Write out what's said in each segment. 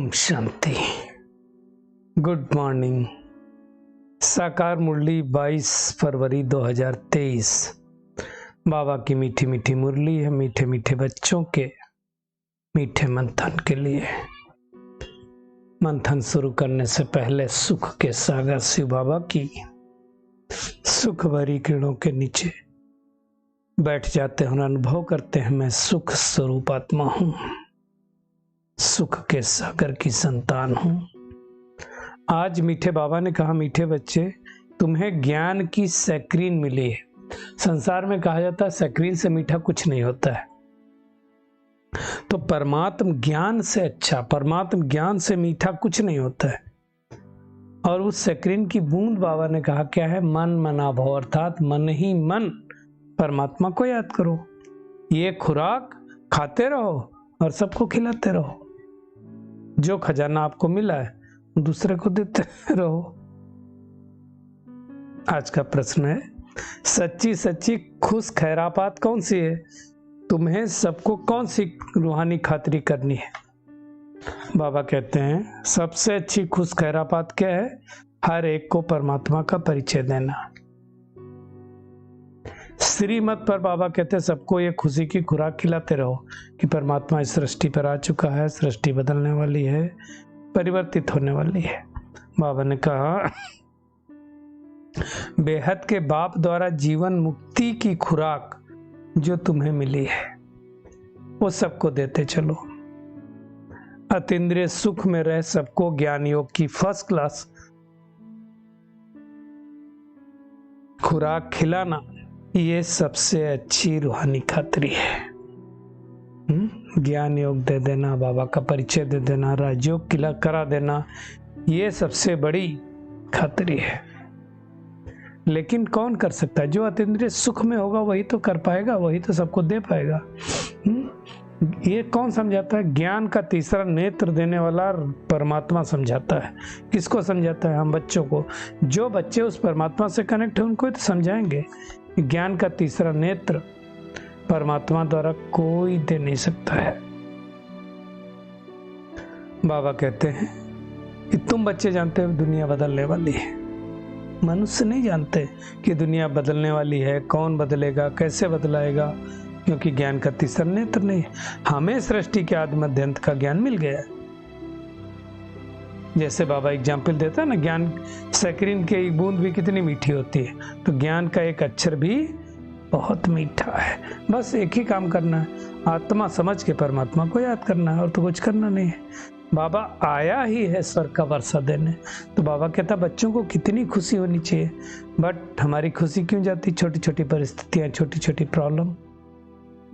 Om Shanti. Good morning. साकार मुरली 22 फरवरी 2023। बाबा की मीठी मीठी मुरली है मीठे मीठे बच्चों के मीठे मंथन के लिए। मंथन शुरू करने से पहले सुख के सागर शिव बाबा की सुख भरी किरणों के नीचे बैठ जाते हैं और अनुभव करते हैं, मैं सुख स्वरूप आत्मा हूं, सुख के सागर की संतान हूं। आज मीठे बाबा ने कहा, मीठे बच्चे तुम्हें ज्ञान की सैक्रीन मिली है। संसार में कहा जाता है सैक्रीन से मीठा कुछ नहीं होता है, तो परमात्म ज्ञान से अच्छा, परमात्म ज्ञान से मीठा कुछ नहीं होता है। और उस सैक्रीन की बूंद बाबा ने कहा क्या है, मन मना भव, अर्थात मन ही मन परमात्मा को याद करो। ये खुराक खाते रहो और सबको खिलाते रहो। जो खजाना आपको मिला है दूसरे को देते रहो। आज का प्रश्न है, सच्ची सच्ची खुश खैरापात कौन सी है? तुम्हें सबको कौन सी रूहानी खातिरी करनी है? बाबा कहते हैं सबसे अच्छी खुश खैरापात क्या है? हर एक को परमात्मा का परिचय देना। श्रीमत पर बाबा कहते हैं सबको ये खुशी की खुराक खिलाते रहो कि परमात्मा इस सृष्टि पर आ चुका है, सृष्टि बदलने वाली है, परिवर्तित होने वाली है। बाबा ने कहा बेहद के बाप द्वारा जीवन मुक्ति की खुराक जो तुम्हें मिली है वो सबको देते चलो। अतीन्द्रिय सुख में रह सबको ज्ञान योग की फर्स्ट क्लास खुराक खिलाना, ये सबसे अच्छी रूहानी खातिरी है। ज्ञान योग दे देना, बाबा का परिचय दे देना, राजयोग किला करा देना, ये सबसे बड़ी खातिरी है। लेकिन कौन कर सकता है? जो अतीन्द्रिय सुख में होगा वही तो कर पाएगा, वही तो सबको दे पाएगा। ये कौन समझाता है? ज्ञान का तीसरा नेत्र देने वाला परमात्मा समझाता है। किसको समझाता है? हम बच्चों को। जो बच्चे उस परमात्मा से कनेक्ट है उनको तो समझाएंगे। ज्ञान का तीसरा नेत्र परमात्मा द्वारा कोई दे नहीं सकता है। बाबा कहते हैं कि तुम बच्चे जानते हो दुनिया बदलने वाली है, मनुष्य नहीं जानते कि दुनिया बदलने वाली है, कौन बदलेगा, कैसे बदलाएगा, क्योंकि ज्ञान का तीसरा नेत्र नहीं। हमें सृष्टि के आदि मध्य अंत का ज्ञान मिल गया। जैसे बाबा एग्जाम्पल देता है ना, ज्ञान सैक्रीन की एक बूंद भी कितनी मीठी होती है, तो ज्ञान का एक अक्षर भी बहुत मीठा है। बस एक ही काम करना है, आत्मा समझ के परमात्मा को याद करना है, और तो कुछ करना नहीं है। बाबा आया ही है स्वर्ग का वर्षा देने। तो बाबा कहता बच्चों को कितनी खुशी होनी चाहिए, बट हमारी खुशी क्यों जाती? छोटी छोटी परिस्थितियां, छोटी छोटी प्रॉब्लम।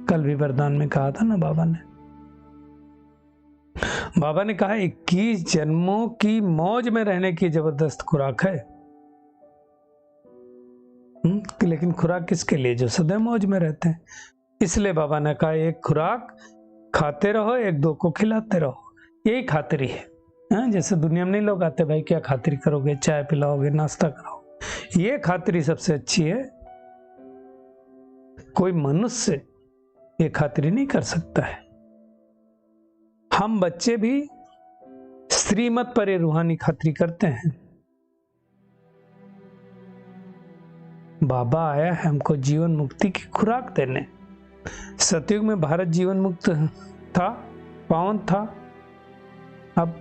कल भी वरदान में कहा था ना बाबा ने कहा 21 जन्मों की मौज में रहने की जबरदस्त खुराक है। लेकिन खुराक किसके लिए? जो सदैव मौज में रहते हैं। इसलिए बाबा ने कहा एक खुराक खाते रहो, एक दो को खिलाते रहो, यही खातिरी है। जैसे दुनिया में नहीं लोग आते, भाई क्या खातिरी करोगे, चाय पिलाओगे, नाश्ता कराओ, ये खातिरी सबसे अच्छी है। कोई मनुष्य ये खातिरी नहीं कर सकता है। हम बच्चे भी श्रीमत पर ये रूहानी खातिरी करते हैं। बाबा आया है हमको जीवन मुक्ति की खुराक देने। सतयुग में भारत जीवन मुक्त था, पावन था, अब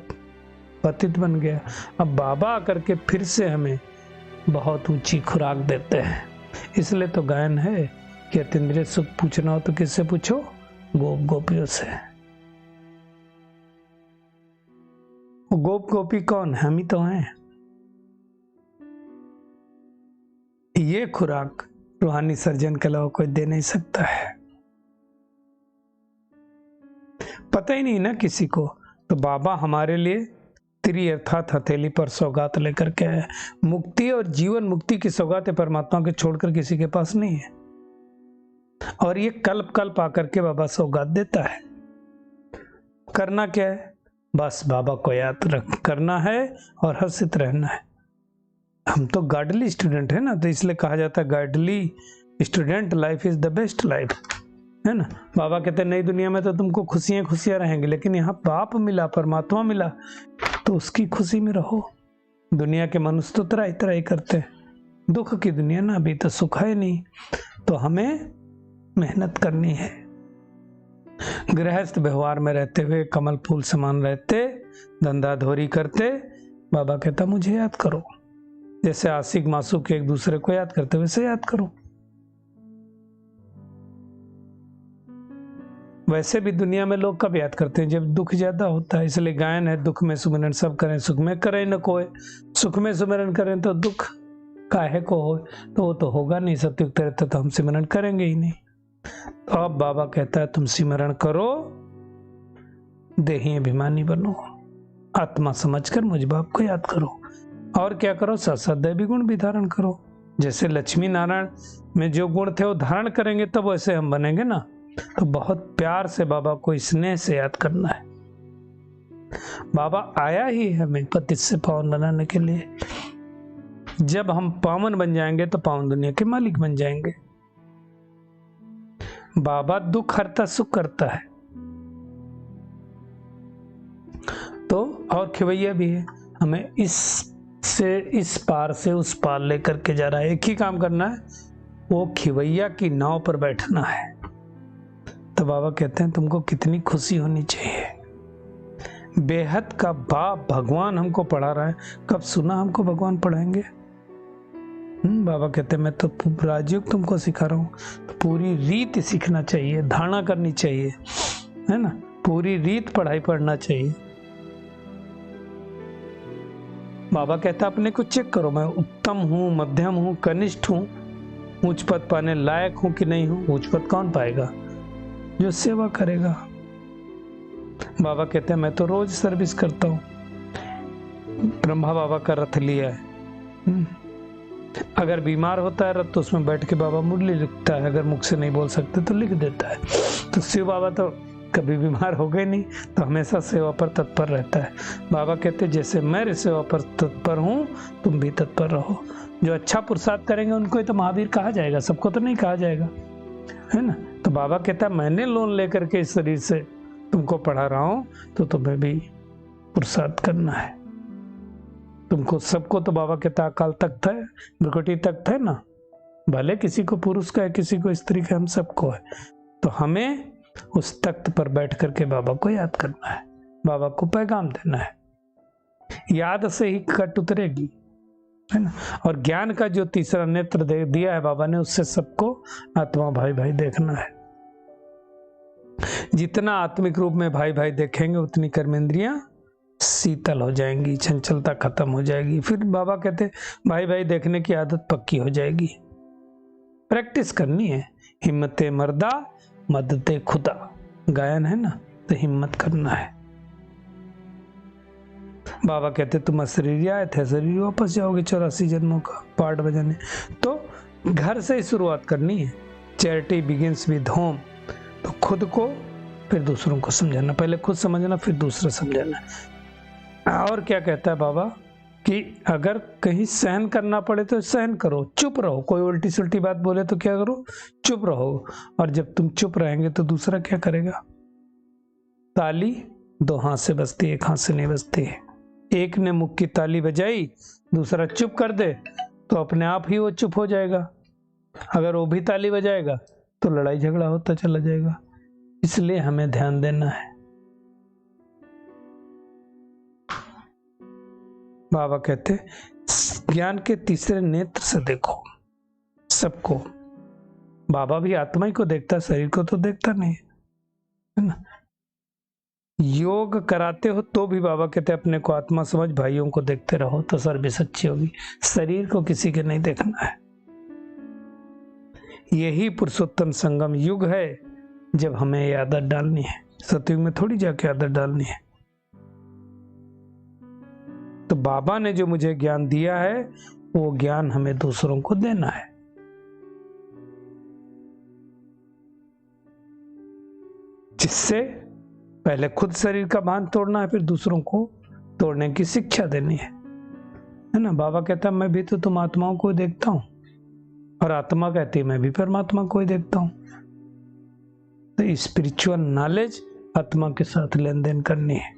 पतित बन गया। अब बाबा आकर के फिर से हमें बहुत ऊंची खुराक देते हैं। इसलिए तो गायन है कि अतीन्द्रिय सुख पूछना हो तो किससे पूछो? गोप गोपियों से। गोप गोपी कौन? हम ही तो हैं। ये खुराक रूहानी सर्जन के अलावा कोई दे नहीं सकता है। पता ही नहीं ना किसी को, तो बाबा हमारे लिए त्रि अर्थात हथेली पर सौगात लेकर के आए। मुक्ति और जीवन मुक्ति की सौगात परमात्मा के छोड़कर किसी के पास नहीं है, और ये कल्प कल्प आकर के बाबा सौगात देता है। करना क्या है? बस बाबा को याद करना है और हर्षित रहना है। हम तो गार्डली स्टूडेंट है ना, तो इसलिए कहा जाता है गार्डली student life is the best life. है ना। बाबा कहते नई दुनिया में तो तुमको खुशियां खुशियां रहेंगे, लेकिन यहाँ बाप मिला, परमात्मा मिला, तो उसकी खुशी में रहो। दुनिया के मनुष्य तो तराई तराई करते हैं, दुख की दुनिया ना, अभी तो सुख है नहीं, तो हमें मेहनत करनी है। गृहस्थ व्यवहार में रहते हुए कमल फूल समान रहते, धंधा धोरी करते, बाबा कहता मुझे याद करो। जैसे आशिक मासूक एक दूसरे को याद करते वैसे याद करो। वैसे भी दुनिया में लोग कब याद करते हैं? जब दुख ज्यादा होता है। इसलिए गायन है, दुख में सुमिरन सब करें, सुख में करें न कोई। सुख में सुमिरन करें तो दुख काहे को हो, तो वो तो होगा नहीं। सत्युग रहता तो हम सिमरन करेंगे ही नहीं। तो अब बाबा कहता है तुम सिमरन करो, देही अभिमानी बनो, आत्मा समझकर मुझ बाप को याद करो। और क्या करो? सत दैवी गुण भी धारण करो। जैसे लक्ष्मी नारायण में जो गुण थे वो धारण करेंगे तब वैसे हम बनेंगे ना। तो बहुत प्यार से बाबा को स्नेह से याद करना है। बाबा आया ही है हमें पतित से पावन बनाने के लिए। जब हम पावन बन जाएंगे तो पावन दुनिया के मालिक बन जाएंगे। बाबा दुख हरता सुख करता है। तो और खिवैया भी है, हमें इस पार से उस पार लेकर के जा रहा है। एक ही काम करना है, वो खिवैया की नाव पर बैठना है। तो बाबा कहते हैं तुमको कितनी खुशी होनी चाहिए। बेहद का बाप भगवान हमको पढ़ा रहा है। कब सुना हमको भगवान पढ़ाएंगे? बाबा कहते हैं मैं तो राजयोग तुमको सिखा रहा हूँ। तो पूरी रीत सीखना चाहिए, धारणा करनी चाहिए, है ना। पूरी रीत पढ़ाई पढ़ना चाहिए। बाबा कहता अपने को चेक करो, मैं उत्तम हूँ, मध्यम हूँ, कनिष्ठ हूँ, उच्च पद पाने लायक हूँ कि नहीं हूँ। उच्च पद कौन पाएगा? जो सेवा करेगा। बाबा कहते हैं मैं तो रोज सर्विस करता हूँ। ब्रह्मा बाबा का रथ लिया है, अगर बीमार होता है रथ तो उसमें बैठ के बाबा मुरली लिखता है। अगर मुख से नहीं बोल सकते तो लिख देता है। तो शिव बाबा तो कभी बीमार हो गए नहीं, तो हमेशा सेवा पर तत्पर रहता है। बाबा कहते जैसे मैं सेवा पर तत्पर हूँ तुम भी तत्पर रहो। जो अच्छा पुरुषार्थ करेंगे उनको ही तो महावीर कहा जाएगा, सबको तो नहीं कहा जाएगा, है ना। तो बाबा कहता है मैंने लोन लेकर के इस शरीर से तुमको पढ़ा रहा हूं, तो तुम्हें भी पुरुषार्थ करना है। तुमको सबको तो बाबा कहता अकाल तख्त है, भ्रुकुटी तख्त है ना, भले किसी को पुरुष का है किसी को स्त्री का, हम सबको है। तो हमें उस तख्त पर बैठ करके बाबा को याद करना है, बाबा को पैगाम देना है। याद से ही कट उतरेगी, है ना। और ज्ञान का जो तीसरा नेत्र दे दिया है बाबा ने, उससे सबको आत्मा भाई भाई देखना है। जितना आत्मिक रूप में भाई भाई देखेंगे उतनी कर्मेंद्रियां शीतल हो जाएंगी, चंचलता खत्म हो जाएगी। फिर बाबा कहते भाई भाई देखने की आदत पक्की हो जाएगी। प्रैक्टिस करनी है। हिम्मते मर्दा मदते खुदा, गायन है ना, तो हिम्मत करना है। बाबा कहते तुम शरीर आए थे, शरीर वापस जाओगे 84 जन्मों का पार्ट बजाने। तो घर से ही शुरुआत करनी है। Charity begins with home. तो खुद को फिर दूसरों को समझाना, पहले खुद समझना फिर दूसरा समझाना। और क्या कहता है बाबा कि अगर कहीं सहन करना पड़े तो सहन करो, चुप रहो। कोई उल्टी सुल्टी बात बोले तो क्या करो? चुप रहो। और जब तुम चुप रहेंगे तो दूसरा क्या करेगा? ताली दो हाथ से बजती है, एक हाथ से नहीं बजती है। एक ने मुख की ताली बजाई, दूसरा चुप कर दे तो अपने आप ही वो चुप हो जाएगा। अगर वो भी ताली बजाएगा तो लड़ाई झगड़ा होता चला जाएगा। इसलिए हमें ध्यान देना है। बाबा कहते ज्ञान के तीसरे नेत्र से देखो सबको। बाबा भी आत्मा ही को देखता, शरीर को तो देखता नहीं, है ना। योग कराते हो तो भी बाबा कहते अपने को आत्मा समझ, भाइयों को देखते रहो तो सर्विस अच्छी होगी। शरीर को किसी के नहीं देखना है। यही पुरुषोत्तम संगम युग है जब हमें ये आदत डालनी है। सतयुग में थोड़ी जाके आदत डालनी है। तो बाबा ने जो मुझे ज्ञान दिया है वो ज्ञान हमें दूसरों को देना है। जिससे पहले खुद शरीर का बांध तोड़ना है, फिर दूसरों को तोड़ने की शिक्षा देनी है ना। बाबा कहता मैं भी तो तुम आत्माओं को देखता हूं, और आत्मा कहती मैं भी परमात्मा को ही देखता हूं। तो स्पिरिचुअल नॉलेज आत्मा के साथ लेन देन करनी है।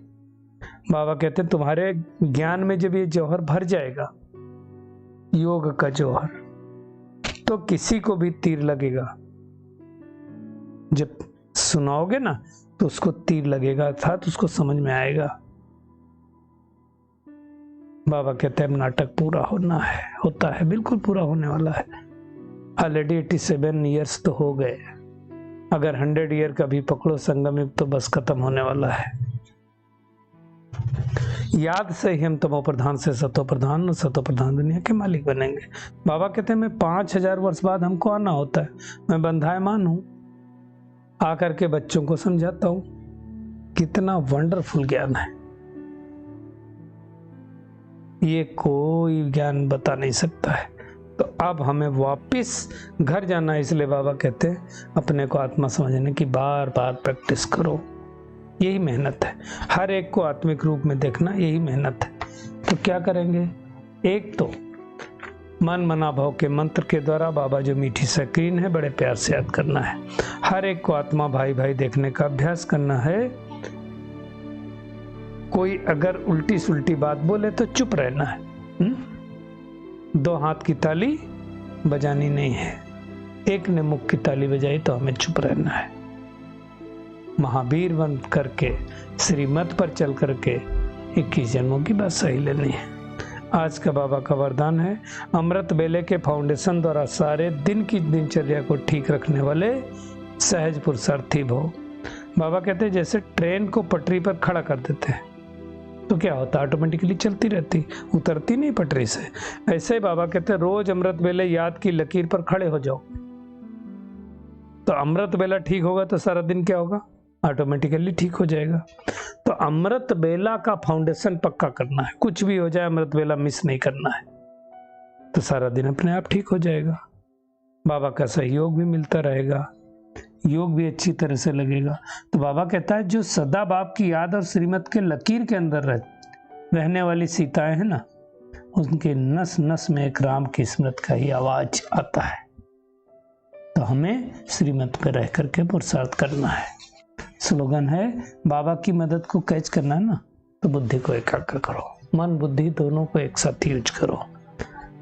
बाबा कहते हैं तुम्हारे ज्ञान में जब ये जौहर भर जाएगा, योग का जौहर, तो किसी को भी तीर लगेगा। जब सुनाओगे ना तो उसको तीर लगेगा, अर्थात उसको समझ में आएगा। बाबा कहते हैं नाटक पूरा होना है, होता है, बिल्कुल पूरा होने वाला है। ऑलरेडी 87 ईयर्स तो हो गए, अगर 100 ईयर का भी पकड़ो संगम युग तो बस खत्म होने वाला है। याद से ही हम तमो प्रधान से सतो प्रधान और सतो प्रधान दुनिया के मालिक बनेंगे। बाबा कहते हैं मैं 5000 वर्ष बाद हमको आना होता है, मैं बंधायमान हूं, आकर के बच्चों को समझाता हूं। कितना वंडरफुल ज्ञान है ये, कोई ज्ञान बता नहीं सकता है। तो अब हमें वापस घर जाना है, इसलिए बाबा कहते हैं अपने को आत्मा समझने की बार बार प्रैक्टिस करो। यही मेहनत है, हर एक को आत्मिक रूप में देखना, यही मेहनत है। तो क्या करेंगे? एक तो मन मना भाव के मंत्र के द्वारा बाबा जो मीठी स्क्रीन है बड़े प्यार से याद करना है। हर एक को आत्मा भाई भाई देखने का अभ्यास करना है। कोई अगर उल्टी सुल्टी बात बोले तो चुप रहना है। 2 हाथ की ताली बजानी नहीं है, एक ने मुख की ताली बजाई तो हमें चुप रहना है। महावीर बन करके श्रीमत पर चल करके 21 जन्मों की बात सही लेनी है। आज का बाबा का वरदान है, अमृत बेले के फाउंडेशन द्वारा सारे दिन की दिनचर्या को ठीक रखने वाले सहज पुरुषार्थी भव। बाबा कहते हैं जैसे ट्रेन को पटरी पर खड़ा कर देते हैं तो क्या होता है, ऑटोमेटिकली चलती रहती, उतरती नहीं पटरी से। ऐसे ही बाबा कहते हैं रोज अमृत बेले याद की लकीर पर खड़े हो जाओ, तो अमृत बेला ठीक होगा तो सारा दिन क्या होगा, ऑटोमेटिकली ठीक हो जाएगा। तो अमृत बेला का फाउंडेशन पक्का करना है, कुछ भी हो जाए अमृत बेला मिस नहीं करना है, तो सारा दिन अपने आप ठीक हो जाएगा। बाबा का सहयोग भी मिलता रहेगा, योग भी अच्छी तरह से लगेगा। तो बाबा कहता है जो सदा बाप की याद और श्रीमत के लकीर के अंदर रहने वाली सीताएं हैं ना, उनके नस नस में एक राम की स्मृत का ही आवाज आता है। तो हमें श्रीमत पे रह करके पुरुषार्थ करना है। स्लोगन है बाबा की मदद को कैच करना है ना, तो बुद्धि को एकाग्र करो, मन बुद्धि दोनों को एक साथ यूज करो।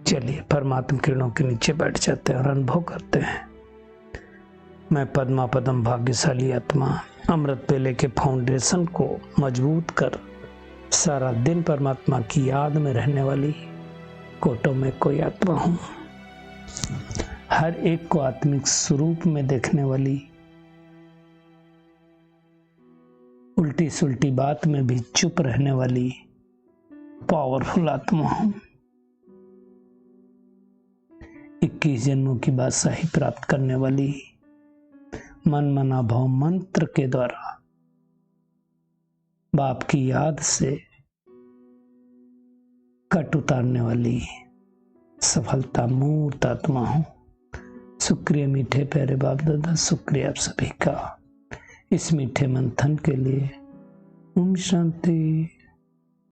चलिए परमात्मा किरणों के नीचे बैठ जाते हैं और अनुभव करते हैं। मैं पद्मा पदम भाग्यशाली आत्मा अमृत बेले के फाउंडेशन को मजबूत कर सारा दिन परमात्मा की याद में रहने वाली कोटों में कोई आत्मा हूँ। हर एक को आत्मिक स्वरूप में देखने वाली, उल्टी सुल्टी बात में भी चुप रहने वाली पावरफुल आत्मा हूँ। 21 जन्मों की बादशाही प्राप्त करने वाली, मन मना भाव मंत्र के द्वारा बाप की याद से कट उतारने वाली सफलता मूर्त आत्मा हूं। शुक्रिया मीठे प्यारे बाप दादा, शुक्रिया आप सभी का इस मीठे मंथन के लिए। ओम शांति।